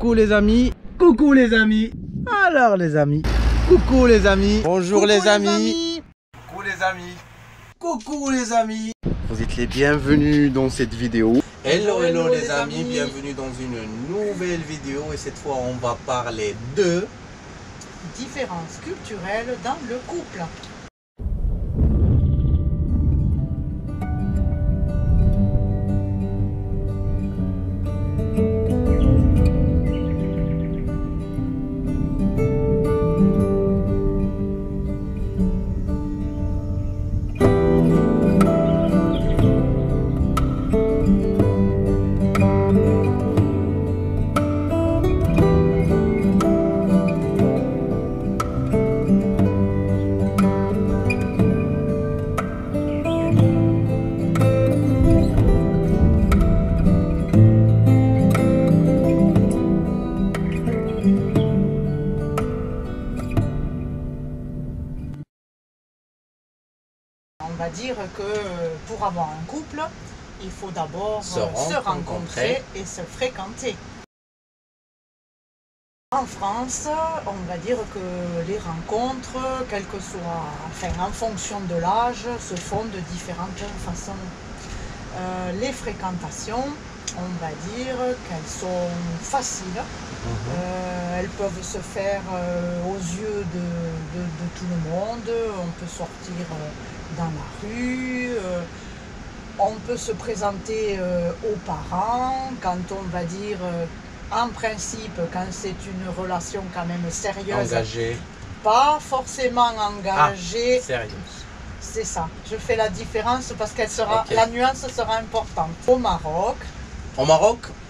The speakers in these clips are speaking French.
Coucou les amis, coucou les amis. Alors les amis, coucou les amis. Bonjour les amis. Coucou les amis. Coucou les amis. Vous êtes les bienvenus dans cette vidéo. Hello les amis, bienvenue dans une nouvelle vidéo et cette fois on va parler de différences culturelles dans le couple. On va dire que pour avoir un couple, il faut d'abord se rencontrer et se fréquenter. En France, on va dire que les rencontres, quel que soit, en fonction de l'âge, se font de différentes façons. Les fréquentations, on va dire qu'elles sont faciles. Elles peuvent se faire aux yeux de tout le monde. On peut sortir dans la rue, on peut se présenter aux parents quand on va dire, en principe, quand c'est une relation quand même sérieuse. engagé. Pas forcément engagée. Ah, sérieux. C'est ça, je fais la différence parce qu'elle sera, la nuance sera importante. Au Maroc,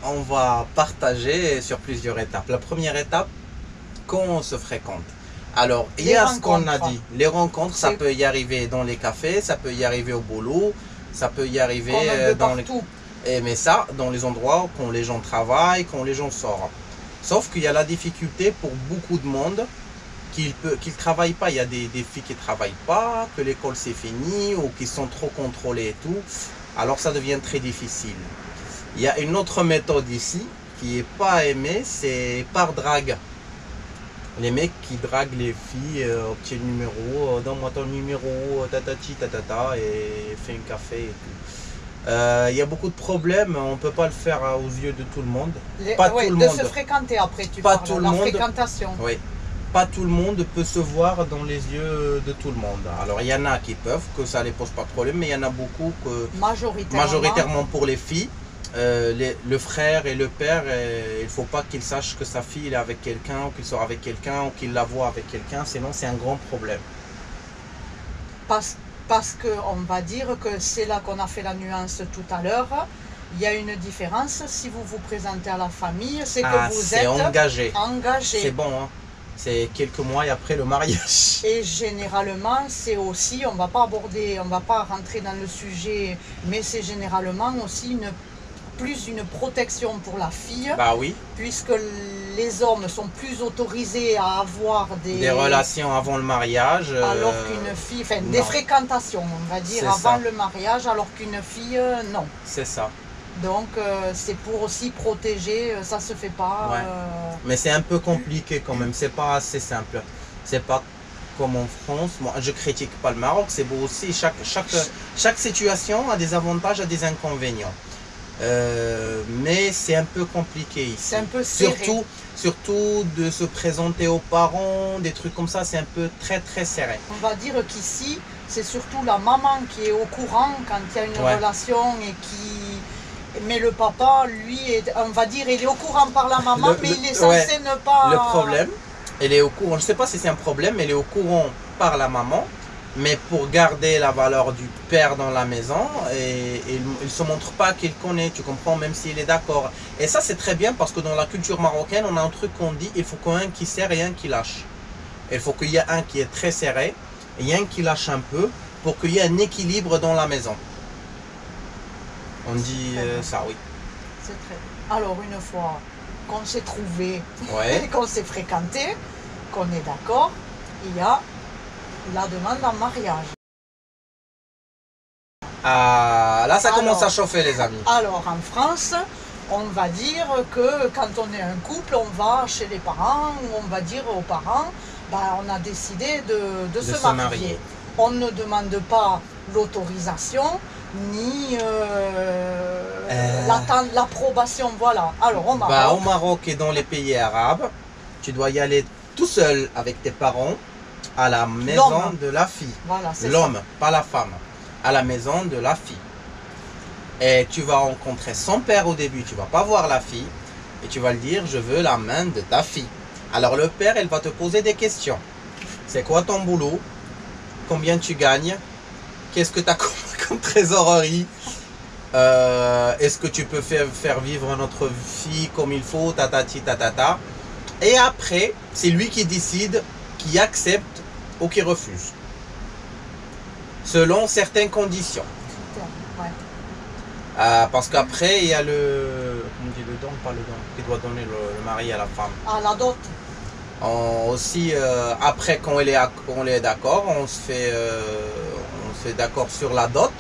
on va partager sur plusieurs étapes. La première étape, quand on se fréquente. Alors, il y a ce qu'on a dit. Les rencontres, ça peut y arriver dans les cafés, ça peut y arriver au boulot, ça peut y arriver dans partout. Mais ça, dans les endroits quand les gens travaillent, quand les gens sortent. Sauf qu'il y a la difficulté pour beaucoup de monde qu'ils ne travaillent pas. Il y a des filles qui ne travaillent pas, que l'école c'est fini ou qui sont trop contrôlées et tout. Alors ça devient très difficile. Il y a une autre méthode ici qui n'est pas aimée, c'est par drague. Les mecs qui draguent les filles, obtiennent le numéro, donne-moi ton numéro, tatati tatata, et fais un café et tout. Il y a beaucoup de problèmes, on ne peut pas le faire aux yeux de tout le monde. Pas tout le monde. De se fréquenter après, tu pas parles, tout le la monde. fréquentation. Oui. Pas tout le monde peut se voir dans les yeux de tout le monde. Alors il y en a qui peuvent, que ça ne les pose pas de problème, mais il y en a beaucoup que majoritairement pour les filles, le frère et le père, il ne faut pas qu'ils sachent que sa fille est avec quelqu'un, ou qu'il sort avec quelqu'un, ou qu'il la voit avec quelqu'un, sinon c'est un grand problème. Parce qu'on va dire que c'est là qu'on a fait la nuance tout à l'heure. Il y a une différence, si vous vous présentez à la famille, c'est que vous êtes engagé. C'est bon, hein. C'est quelques mois après le mariage. Et généralement, c'est aussi, on ne va pas rentrer dans le sujet, mais c'est généralement aussi plus une protection pour la fille. Bah oui. Puisque les hommes sont plus autorisés à avoir des relations avant le mariage. Alors qu'une fille, des fréquentations, on va dire, avant le mariage, alors qu'une fille, non. C'est ça. Donc c'est pour aussi protéger, ça se fait pas. Ouais. Mais c'est un peu compliqué quand même, c'est pas assez simple. C'est pas comme en France. Moi, je critique pas le Maroc, c'est beau aussi. Chaque situation a des avantages, a des inconvénients. Mais c'est un peu compliqué ici. C'est un peu serré. Surtout de se présenter aux parents, des trucs comme ça, c'est un peu très serré. On va dire qu'ici, c'est surtout la maman qui est au courant quand il y a une relation et qui... Mais le papa, lui, on va dire, il est au courant par la maman, mais il est censé ne pas... Le problème, il est au courant, je ne sais pas si c'est un problème, mais il est au courant par la maman, mais pour garder la valeur du père dans la maison, et il ne se montre pas qu'il connaît, tu comprends, même s'il est d'accord. Et ça, c'est très bien parce que dans la culture marocaine, on a un truc qu'on dit, il faut qu'un qui serre et un qui lâche. Il faut qu'il y ait un qui est très serré et un qui lâche un peu pour qu'il y ait un équilibre dans la maison. On dit ça, oui. C'est très bien. Alors, une fois qu'on s'est trouvé, qu'on s'est fréquenté, qu'on est d'accord, il y a la demande en mariage. Ah, là, ça commence à chauffer, les amis. Alors, en France, On va dire que quand on est un couple, on va chez les parents, on va dire aux parents, bah, on a décidé de se marier. On ne demande pas l'autorisation ni l'approbation. Voilà. Alors au Maroc, Bah, au Maroc et dans les pays arabes, tu dois y aller tout seul avec tes parents à la maison de la fille. Voilà, l'homme, pas la femme, à la maison de la fille. Et tu vas rencontrer son père au début, tu vas pas voir la fille, et tu vas lui dire, je veux la main de ta fille. Alors le père, il va te poser des questions. C'est quoi ton boulot? Combien tu gagnes? Qu'est-ce que tu as comme trésorerie? Est-ce que tu peux faire vivre notre fille comme il faut? Tatati, tatata. Et après, c'est lui qui décide, qui accepte ou qui refuse. Selon certaines conditions. Parce qu'après, il y a le... Comment on dit le don, pas le don, qui doit donner le mari à la femme. Ah, la dot. Aussi, après, quand on est d'accord, on se fait d'accord sur la dot.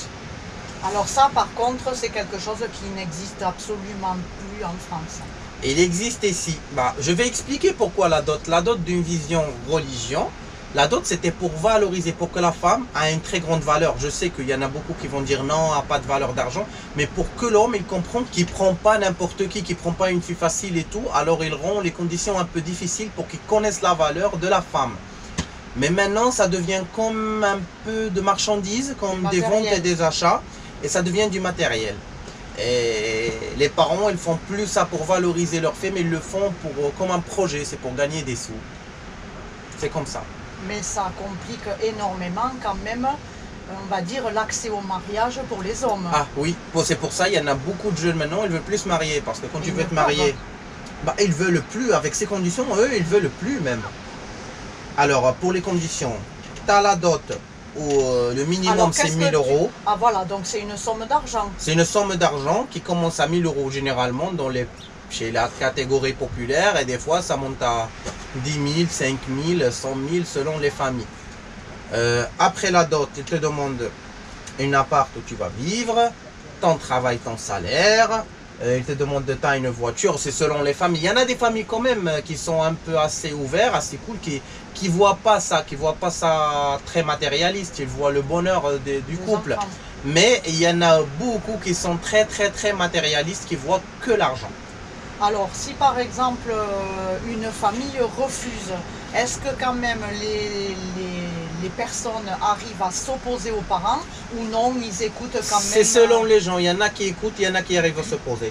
Alors ça, par contre, c'est quelque chose qui n'existe absolument plus en France. Il existe ici. Bah, je vais expliquer pourquoi la dot. La dot d'une vision religion. La dot, c'était pour valoriser, pour que la femme a une très grande valeur. Je sais qu'il y en a beaucoup qui vont dire non, n'a pas de valeur d'argent. Mais pour que l'homme, il comprenne qu'il ne prend pas n'importe qui ne prend pas une fille facile et tout, alors il rend les conditions un peu difficiles pour qu'il connaisse la valeur de la femme. Mais maintenant, ça devient comme un peu de marchandises, comme des ventes et des achats. Et ça devient du matériel. Et les parents, ils font plus ça pour valoriser leur fille, mais ils le font comme un projet, c'est pour gagner des sous. C'est comme ça. Mais ça complique énormément quand même, on va dire, l'accès au mariage pour les hommes. Ah oui, bon, c'est pour ça, il y en a beaucoup de jeunes maintenant, ils ne veulent plus se marier. Parce que quand tu veux te marier, bah, ils ne veulent plus, avec ces conditions, eux, ils ne veulent plus même. Alors, pour les conditions, tu as la dot, où le minimum c'est 1000 euros. Ah voilà, donc c'est une somme d'argent. C'est une somme d'argent qui commence à 1000 euros généralement chez la catégorie populaire, et des fois ça monte à 10 000, 5 000, 100 000 selon les familles. Après la dot, ils te demandent une appart où tu vas vivre, ton travail, ton salaire. Ils te demandent de t'as une voiture, c'est selon les familles. Il y en a des familles quand même qui sont un peu assez ouverts, assez cool, qui voient pas ça, très matérialiste. Ils voient le bonheur du couple. Enfants. Mais il y en a beaucoup qui sont très matérialistes, qui voient que l'argent. Alors, si par exemple une famille refuse, est-ce que quand même les personnes arrivent à s'opposer aux parents ou non, ils écoutent quand même? C'est selon les gens, il y en a qui écoutent, il y en a qui arrivent à s'opposer.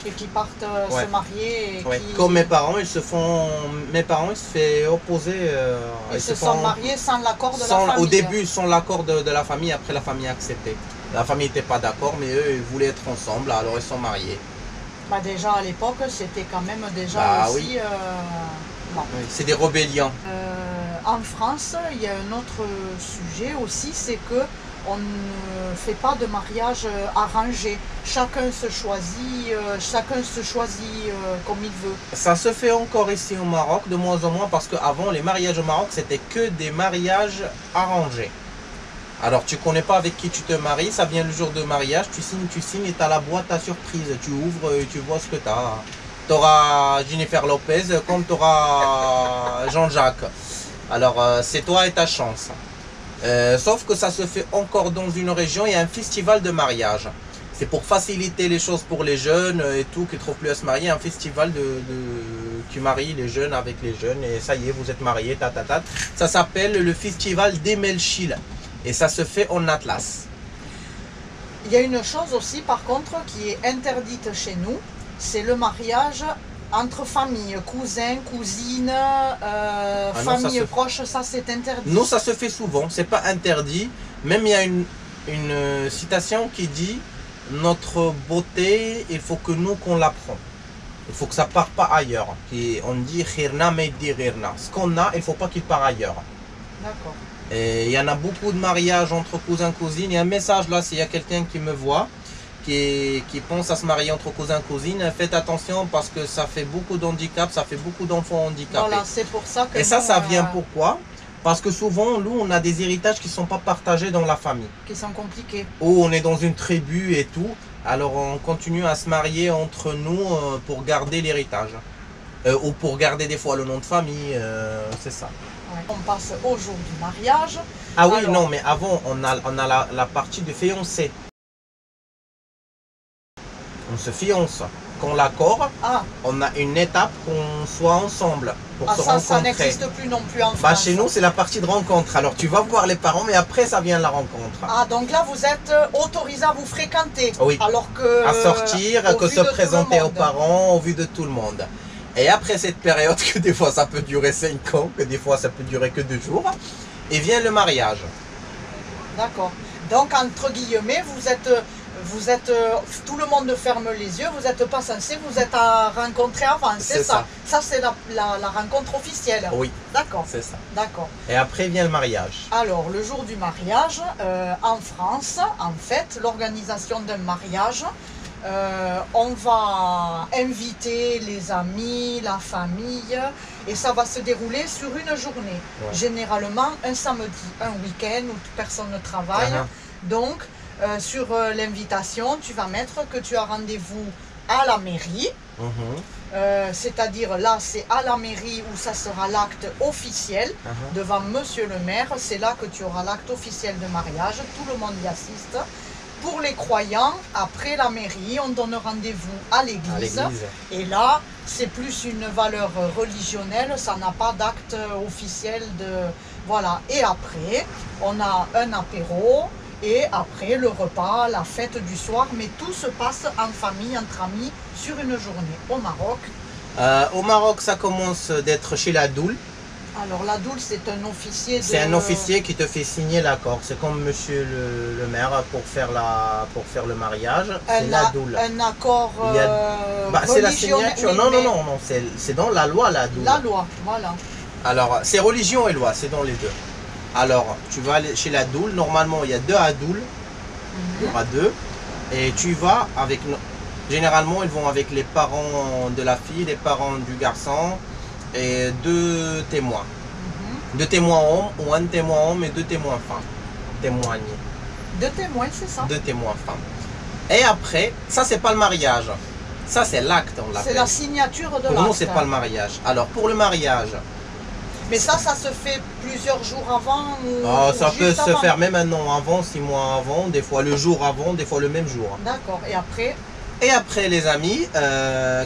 Et qui partent se marier et qui... Comme mes parents, ils se font opposer. Ils se sont mariés sans l'accord de la famille. Au début, sans l'accord de la famille, après la famille a accepté. La famille n'était pas d'accord, mais eux, ils voulaient être ensemble, alors ils sont mariés. Bah déjà à l'époque, c'était quand même déjà aussi... Oui. Bon. Oui, c'est des rébellions. En France, il y a un autre sujet aussi, c'est que on ne fait pas de mariage arrangé. Chacun se choisit comme il veut. Ça se fait encore ici au Maroc, de moins en moins, parce qu'avant, les mariages au Maroc, c'était que des mariages arrangés. Alors, tu connais pas avec qui tu te maries, ça vient le jour de mariage, tu signes et tu as la boîte à surprise. Tu ouvres et tu vois ce que tu as. Tu auras Jennifer Lopez comme tu auras Jean-Jacques. Alors, c'est toi et ta chance. Sauf que ça se fait encore dans une région, il y a un festival de mariage. C'est pour faciliter les choses pour les jeunes et tout, qui ne trouvent plus à se marier. Un festival qui marie les jeunes avec les jeunes et ça y est, vous êtes mariés, Ça s'appelle le festival d'Emelchil. Et ça se fait en Atlas. Il y a une chose aussi, par contre, qui est interdite chez nous, c'est le mariage entre familles, cousins, cousines, familles proches, ça c'est interdit. Non, ça se fait souvent, c'est pas interdit. Même il y a une citation qui dit « Notre beauté, il faut que nous qu'on l'apprend. Il faut que ça ne parte pas ailleurs. » On dit « Khirna meidi ghirna ». Ce qu'on a, il ne faut pas qu'il parte ailleurs. D'accord. Et il y en a beaucoup de mariages entre cousins cousines. Il y a un message là, s'il y a quelqu'un qui me voit, qui pense à se marier entre cousins cousines, faites attention parce que ça fait beaucoup d'handicap, ça fait beaucoup d'enfants handicapés. Voilà, c'est pour ça que... Et ça vient pourquoi? Parce que souvent, nous, on a des héritages qui ne sont pas partagés dans la famille. Qui sont compliqués. Ou on est dans une tribu et tout. Alors on continue à se marier entre nous pour garder l'héritage. Ou pour garder des fois le nom de famille, c'est ça. Ouais. On passe au jour du mariage. Ah oui, Alors, non, mais avant, on a la partie de fiancé. On se fiance. Qu'on l'accord, on a une étape qu'on soit ensemble pour se rencontrer. Ça n'existe plus non plus en France. Bah, chez nous, c'est la partie de rencontre. Alors, tu vas voir les parents, mais après, ça vient la rencontre. Ah, donc là, vous êtes autorisé à vous fréquenter. Oui. Alors que, à sortir, que se présenter aux parents, au vu de tout le monde. Et après cette période, que des fois ça peut durer 5 ans, que des fois ça peut durer que 2 jours, et vient le mariage. D'accord. Donc, entre guillemets, vous êtes, tout le monde ferme les yeux, vous n'êtes pas censé vous êtes à rencontrer avant, c'est ça. Ça, c'est la rencontre officielle. Oui. D'accord. C'est ça. D'accord. Et après vient le mariage. Alors, le jour du mariage, en France, en fait, l'organisation d'un mariage, on va inviter les amis, la famille, et ça va se dérouler sur une journée. Ouais. Généralement, un samedi, un week-end où personne ne travaille. Donc, sur l'invitation, tu vas mettre que tu as rendez-vous à la mairie. C'est-à-dire là, c'est à la mairie où ça sera l'acte officiel devant monsieur le maire. C'est là que tu auras l'acte officiel de mariage. Tout le monde y assiste. Pour les croyants, après la mairie, on donne rendez-vous à l'église. Et là, c'est plus une valeur religionnelle. Ça n'a pas d'acte officiel de... Voilà. Et après, on a un apéro. Et après, le repas, la fête du soir, mais tout se passe en famille, entre amis, sur une journée. Au Maroc, ça commence d'être chez la doule. Alors, la doule, c'est un officier de... C'est un officier qui te fait signer l'accord. C'est comme monsieur le maire pour faire le mariage. C'est la doule. Un accord c'est la signature. Oui, non. C'est dans la loi, la doule. La loi, voilà. Alors, c'est religion et loi, c'est dans les deux. Alors, tu vas aller chez la doule. Normalement, il y a 2 adoules. Il y aura 2. Et tu vas avec... Généralement, ils vont avec les parents de la fille, les parents du garçon et 2 témoins. 2 témoins hommes ou un témoin homme et 2 témoins femmes. Témoigner. 2 témoins, c'est ça. 2 témoins femmes. Et après, ça, c'est pas le mariage. Ça, c'est l'acte, on l'appelle. C'est la signature de l'acte. Pour nous, c'est pas le mariage. Alors, pour le mariage... Mais ça se fait plusieurs jours avant ou ça peut se faire même un an avant, 6 mois avant, des fois le jour avant, des fois le même jour. D'accord. Et après? Et après les amis,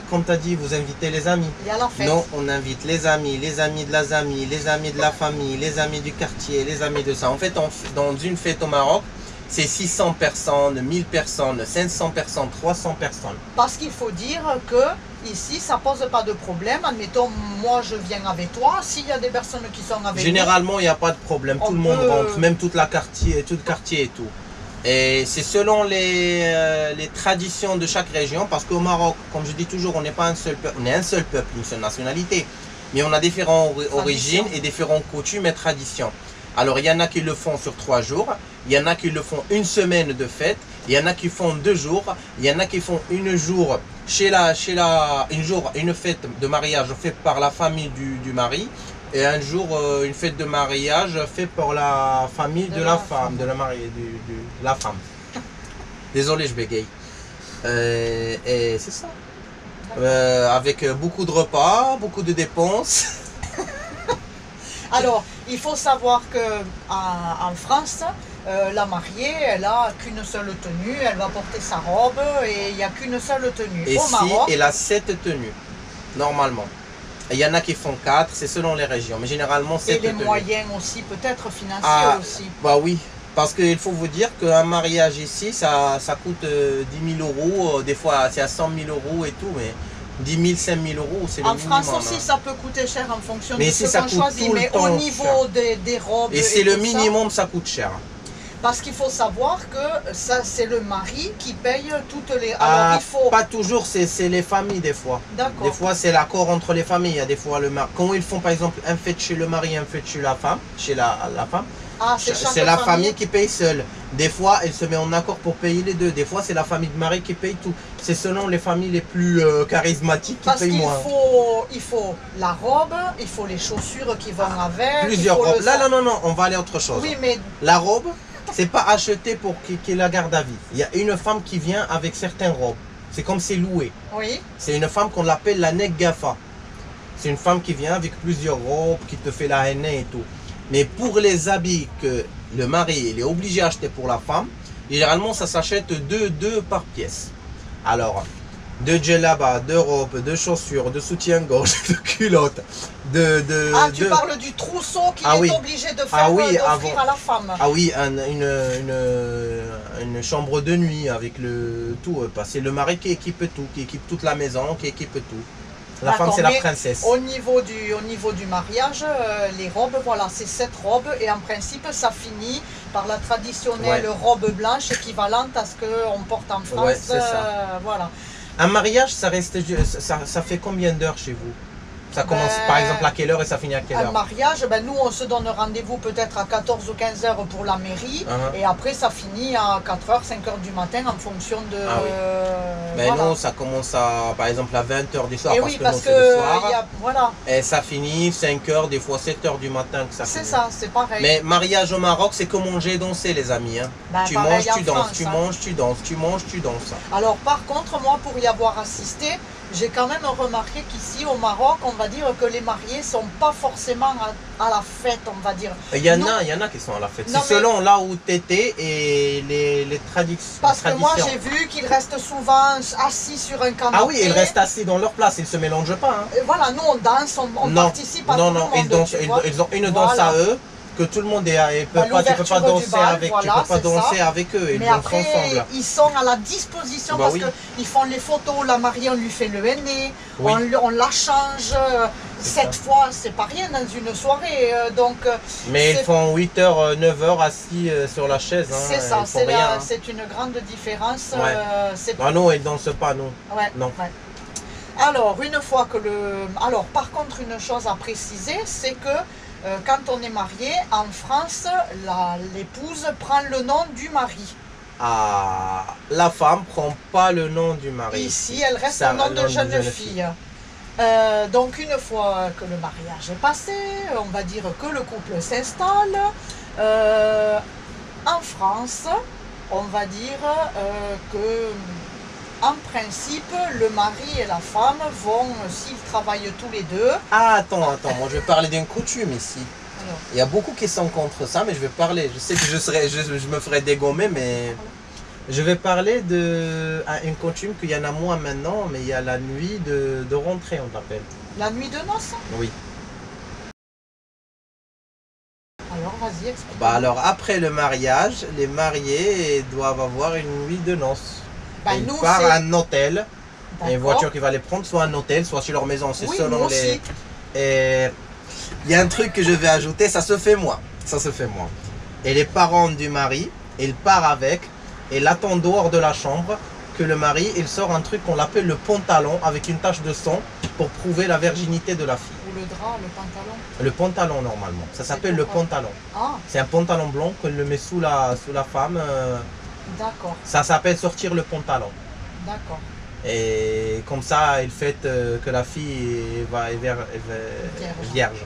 comme tu as dit, vous invitez les amis. Il y a la fête. Non, on invite les amis de la famille, les amis de la famille, les amis du quartier, les amis de ça. En fait, dans une fête au Maroc, c'est 600 personnes, 1000 personnes, 500 personnes, 300 personnes. Parce qu'il faut dire que ici, ça pose pas de problème. Admettons, moi je viens avec toi. S'il y a des personnes qui sont avec Généralement, il n'y a pas de problème. Tout le monde rentre, même tout le quartier et tout. Et c'est selon les traditions de chaque région. Parce qu'au Maroc, comme je dis toujours, on n'est pas un seul peuple. On est un seul peuple, une seule nationalité. Mais on a différentes origines et différentes coutumes et traditions. Alors, il y en a qui le font sur 3 jours. Il y en a qui le font une semaine de fête. Il y en a qui font 2 jours. Il y en a qui font une fête de mariage faite par la famille du mari. Et un jour, une fête de mariage faite par la famille de la femme, de la mariée, de la femme. Désolé, je bégaye. Et c'est ça. Avec beaucoup de repas, beaucoup de dépenses. Alors, il faut savoir qu'en France, la mariée, elle n'a qu'une seule tenue, elle va porter sa robe et il n'y a qu'une seule tenue. Et au Maroc, elle a 7 tenues, normalement. Il y en a qui font 4, c'est selon les régions, mais généralement 7 tenues. Et les moyens aussi, peut-être financiers aussi. Bah oui, parce qu'il faut vous dire qu'un mariage ici, ça coûte 10 000 €, des fois c'est à 100 000 € et tout, mais 10 000, 5 000 €, c'est le minimum. En France aussi, ça peut coûter cher en fonction de ce qu'on choisit, mais au niveau des robes. Et c'est le minimum, ça coûte cher. Parce qu'il faut savoir que ça, c'est le mari qui paye toutes les... Alors, il faut... Pas toujours, c'est les familles des fois. D'accord. Des fois, c'est l'accord entre les familles. Il y a des fois, quand ils font par exemple un fête chez le mari, un fête chez la femme, c'est la famille qui paye seule. Des fois, elle se met en accord pour payer les deux. Des fois, c'est la famille de mari qui paye tout. c'est selon les familles les plus charismatiques qui Parce payent qu'il moins. faut la robe, il faut les chaussures qui vont avec. Plusieurs il faut robes. le Là, sac. non, on va aller à autre chose. Oui, mais La robe, c'est pas acheté pour qu'il la garde à vie. Il y a une femme qui vient avec certaines robes. C'est comme c'est loué. oui, C'est une femme qu'on appelle la Negafa. C'est une femme qui vient avec plusieurs robes, qui te fait la henna et tout. Mais pour les habits que le mari il est obligé d'acheter pour la femme, généralement ça s'achète deux par pièce. Alors, deux djellaba, deux robes, deux chaussures, deux soutiens-gorge, deux culottes, ah, tu parles du trousseau qu'il Ah est oui. obligé de faire Ah oui, d'offrir avant. à la femme. Ah oui, une chambre de nuit avec le tout. C'est le mari qui équipe tout, qui équipe toute la maison, qui équipe tout. La femme, D'accord, c'est la mais princesse. Au niveau du mariage, les robes, voilà, c'est 7 robes et en principe, ça finit par la traditionnelle robe blanche équivalente à ce qu'on porte en France. Ouais, c'est ça. Voilà. Un mariage, ça fait combien d'heures chez vous? Ça commence par exemple à quelle heure et ça finit à quelle Un heure? mariage, nous on se donne rendez-vous peut-être à 14 ou 15 heures pour la mairie et après ça finit à 4 heures, 5 heures du matin en fonction de... Ah oui. Mais voilà. non, ça commence par exemple à 20 heures du soir Et parce oui, que parce nous que c'est le soir. voilà, Et ça finit 5 heures, des fois 7 heures du matin que ça c'est finit. ça, c'est pareil. Mais mariage au Maroc, c'est que manger et danser les amis. Hein. Tu pareil manges, tu en danses, France, tu hein. manges, tu danses, tu manges, tu danses. Alors par contre, moi pour y avoir assisté, j'ai quand même remarqué qu'ici au Maroc, on va dire que les mariés sont pas forcément à la fête, on va dire. Il y en a qui sont à la fête. Non, C'est selon là où tu étais et les traditions. Parce que moi j'ai vu qu'ils restent souvent assis sur un canapé. Ah oui, ils restent assis dans leur place, ils ne se mélangent pas. Hein. Et voilà, nous on danse, on Non, participe à non, tout le non, monde. ils, dansent, tu vois. ils ont une danse Voilà. à eux que tout le monde est. Tu peux pas l'ouverture du danser bal, avec, voilà, tu peux pas c'est danser ça. avec eux. Ils Mais dansent après, ensemble. ils sont à la disposition Bah parce oui. qu'ils font les photos. La mariée, on lui fait le henné, Oui. on la change. C'est 7 ça. fois, c'est pas rien dans une soirée. Donc, Mais ils c'est- font 8h, 9h assis sur la chaise. Hein, c'est ça, ils font rien. Hein. c'est une grande différence. Ouais. Ah non, ils dansent pas, nous. Ouais, Non. ouais. Alors, une fois que Alors, par contre, une chose à préciser, c'est que quand on est marié, en France, l'épouse prend le nom du mari. Ah, la femme prend pas le nom du mari. Ici, elle reste Ça, au nom le de jeune fille. Donc, une fois que le mariage est passé, on va dire que le couple s'installe. En France, on va dire que, en principe, le mari et la femme vont, s'ils travaillent tous les deux. Ah, attends, moi je vais parler d'une coutume ici. Alors, Il y a beaucoup qui sont contre ça, mais je vais parler. Je sais que je me ferai dégommer, mais je vais parler une coutume qu'il y en a moins maintenant, mais il y a la nuit de rentrée, on l'appelle. la nuit de noces. Oui. Alors, vas-y, explique. Bah alors après le mariage, les mariés doivent avoir une nuit de noces. Ils nous, partent c'est- à un hôtel. Il y a une D'accord. voiture qui va les prendre, soit un hôtel, soit chez leur maison. C'est Oui, selon nous les. aussi. Et il y a un truc que je vais ajouter, ça se fait moi. Ça se fait moi. Et les parents du mari, ils partent avec, et il attend dehors de la chambre que le mari, il sort un truc qu'on appelle le pantalon avec une tache de sang pour prouver la virginité de la fille. Ou le drap, le pantalon. Le pantalon normalement, ça s'appelle le pourquoi? pantalon. Ah, C'est un pantalon blanc qu'on le met sous la femme. d'accord, Ça s'appelle sortir le pantalon. d'accord. Et comme ça, il fait que la fille est vierge.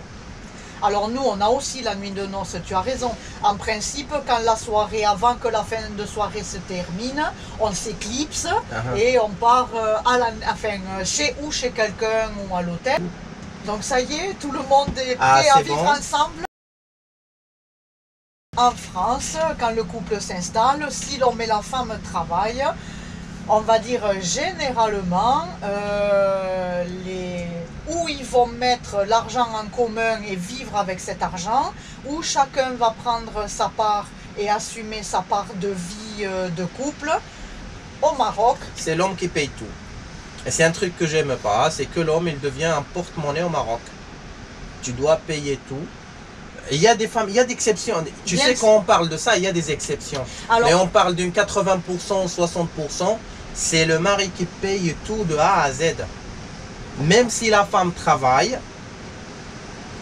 Alors nous, on a aussi la nuit de noces, tu as raison. En principe, quand la soirée, avant que la fin de soirée se termine, on s'éclipse et on part chez quelqu'un ou à l'hôtel. Donc ça y est, tout le monde est prêt à c'est vivre bon. ensemble. En France, quand le couple s'installe, si l'homme et la femme travaillent, on va dire généralement, où ils vont mettre l'argent en commun et vivre avec cet argent, où chacun va prendre sa part et assumer sa part de vie de couple. Au Maroc, C'est l'homme qui paye tout. Et c'est un truc que j'aime pas, c'est que l'homme il devient un porte-monnaie au Maroc. Tu dois payer tout. Et il y a des femmes, il y a des exceptions. Tu Bien sais sûr. quand on parle de ça, il y a des exceptions. alors, Mais on parle d'une 80% ou 60%, c'est le mari qui paye tout de A à Z. Même si la femme travaille,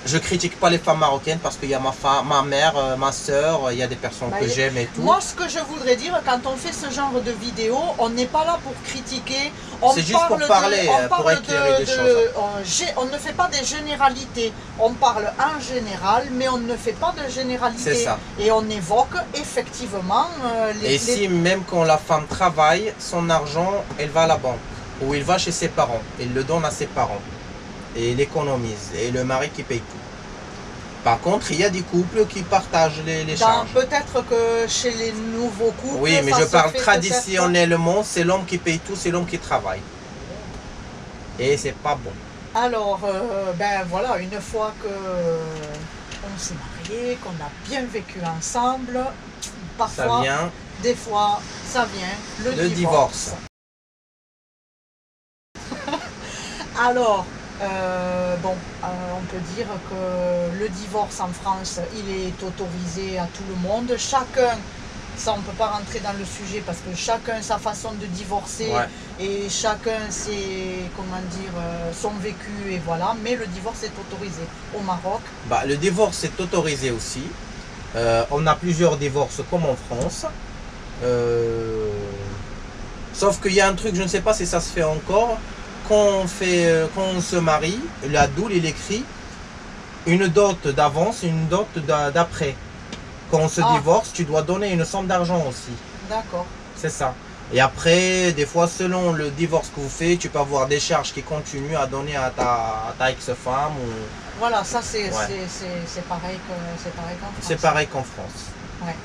Je critique pas les femmes marocaines parce qu'il y a ma mère, ma soeur, il y a des personnes que j'aime et tout. Moi, ce que je voudrais dire, quand on fait ce genre de vidéo, on n'est pas là pour critiquer. C'est juste pour parler, pour éclairer des choses. On ne fait pas des généralités. On parle en général, mais on ne fait pas de généralité. C'est ça. Et on évoque effectivement si même quand la femme travaille, son argent, elle va à la banque. Ou il va chez ses parents. Il le donne à ses parents. Et il économise. Et le mari qui paye tout. Par contre, il y a des couples qui partagent les charges. Peut-être que chez les nouveaux couples... Oui, mais je parle traditionnellement, c'est l'homme qui paye tout, c'est l'homme qui travaille. Et c'est pas bon. Alors, ben voilà, une fois que on s'est marié, qu'on a bien vécu ensemble, parfois, ça vient, des fois, ça vient, le divorce. Alors, on peut dire que le divorce en France, il est autorisé à tout le monde. Chacun, ça on ne peut pas rentrer dans le sujet parce que chacun sa façon de divorcer et chacun ses, comment dire, son vécu et voilà. Mais le divorce est autorisé au Maroc. Le divorce est autorisé aussi. On a plusieurs divorces comme en France. Sauf qu'il y a un truc, je ne sais pas si ça se fait encore. Quand on se marie, la doule, il écrit une dot d'avance et une dot d'après. Quand on se divorce, tu dois donner une somme d'argent aussi. D'accord. C'est ça. Et après, des fois, selon le divorce que vous faites, tu peux avoir des charges qui continuent à donner à ta ex-femme. Voilà, ça c'est pareil qu'en France. C'est pareil qu'en France. Ouais.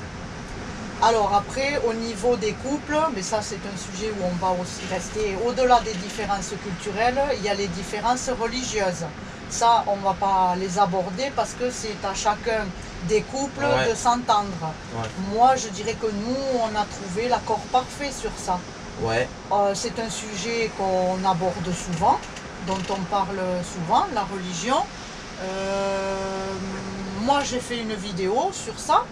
Alors après, au niveau des couples, mais ça c'est un sujet où on va aussi rester, au-delà des différences culturelles, il y a les différences religieuses. Ça, on ne va pas les aborder parce que c'est à chacun des couples de s'entendre. Moi, je dirais que nous, on a trouvé l'accord parfait sur ça. C'est un sujet qu'on aborde souvent, dont on parle souvent, la religion. Moi, j'ai fait une vidéo sur ça.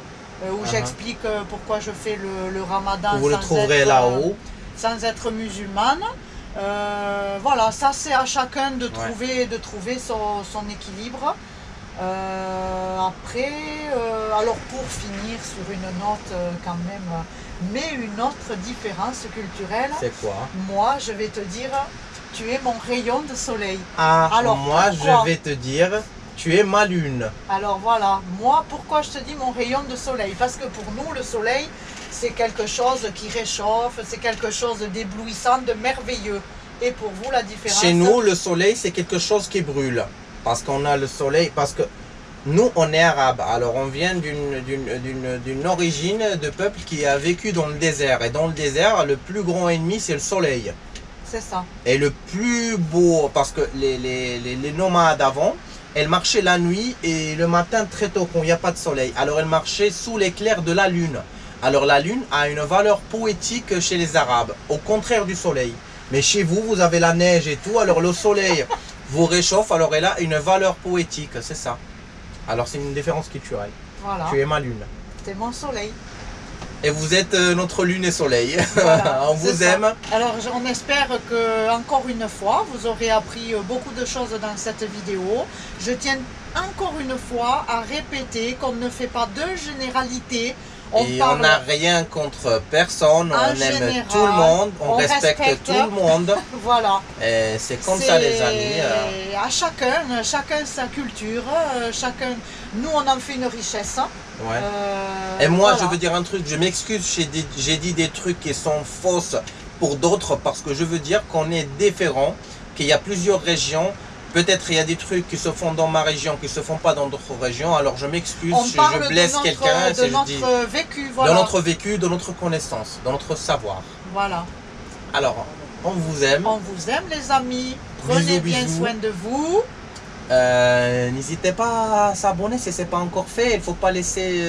Où j'explique pourquoi je fais le ramadan vous le trouverez là-haut. Sans être musulmane. Voilà, ça c'est à chacun de trouver son équilibre. Après, alors pour finir sur une note quand même, mais une autre différence culturelle. C'est quoi? Moi, je vais te dire, tu es mon rayon de soleil. Alors moi, je vais te dire, tu es ma lune. Alors voilà, moi pourquoi je te dis mon rayon de soleil? Parce que pour nous le soleil c'est quelque chose qui réchauffe, c'est quelque chose d'éblouissant, de merveilleux. Et pour vous la différence? Chez nous le soleil c'est quelque chose qui brûle. Parce qu'on a le soleil, parce que nous on est arabe. Alors on vient d'une origine de peuple qui a vécu dans le désert. Et dans le désert le plus grand ennemi c'est le soleil. C'est ça. Et le plus beau, parce que les nomades avant, elles marchaient la nuit et le matin très tôt quand il n'y a pas de soleil. Alors elles marchaient sous l'éclair de la lune. Alors la lune a une valeur poétique chez les Arabes, au contraire du soleil. Mais chez vous, vous avez la neige et tout, alors le soleil vous réchauffe, alors elle a une valeur poétique, c'est ça. Alors c'est une différence culturelle. Voilà. Tu es ma lune. C'est mon soleil. Et vous êtes notre lune et soleil. Voilà, on vous aime. Alors on espère que encore une fois vous aurez appris beaucoup de choses dans cette vidéo. Je tiens encore une fois à répéter qu'on ne fait pas de généralité. On n'a rien contre personne, on aime tout le monde, on respecte tout le monde. Voilà. C'est comme ça les amis. À chacun sa culture, nous on en fait une richesse. Et moi je veux dire un truc, je m'excuse, j'ai dit des trucs qui sont fausses pour d'autres parce que je veux dire qu'on est différents, qu'il y a plusieurs régions. Peut-être il y a des trucs qui se font dans ma région, qui ne se font pas dans d'autres régions. Alors je m'excuse si je blesse quelqu'un. De notre vécu, voilà. De notre vécu, de notre connaissance, de notre savoir. Voilà. Alors, on vous aime. On vous aime les amis. Prenez bien soin de vous. N'hésitez pas à s'abonner si ce n'est pas encore fait. Il ne faut pas laisser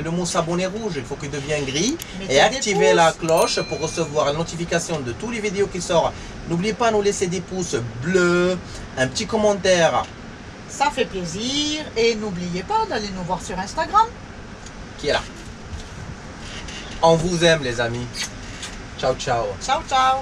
le mot s'abonner rouge. Il faut qu'il devienne gris. Et activer la cloche pour recevoir la notification de tous les vidéos qui sortent. N'oubliez pas de nous laisser des pouces bleus, un petit commentaire. Ça fait plaisir. Et n'oubliez pas d'aller nous voir sur Instagram. Qui est là. On vous aime les amis. Ciao, ciao. Ciao, ciao.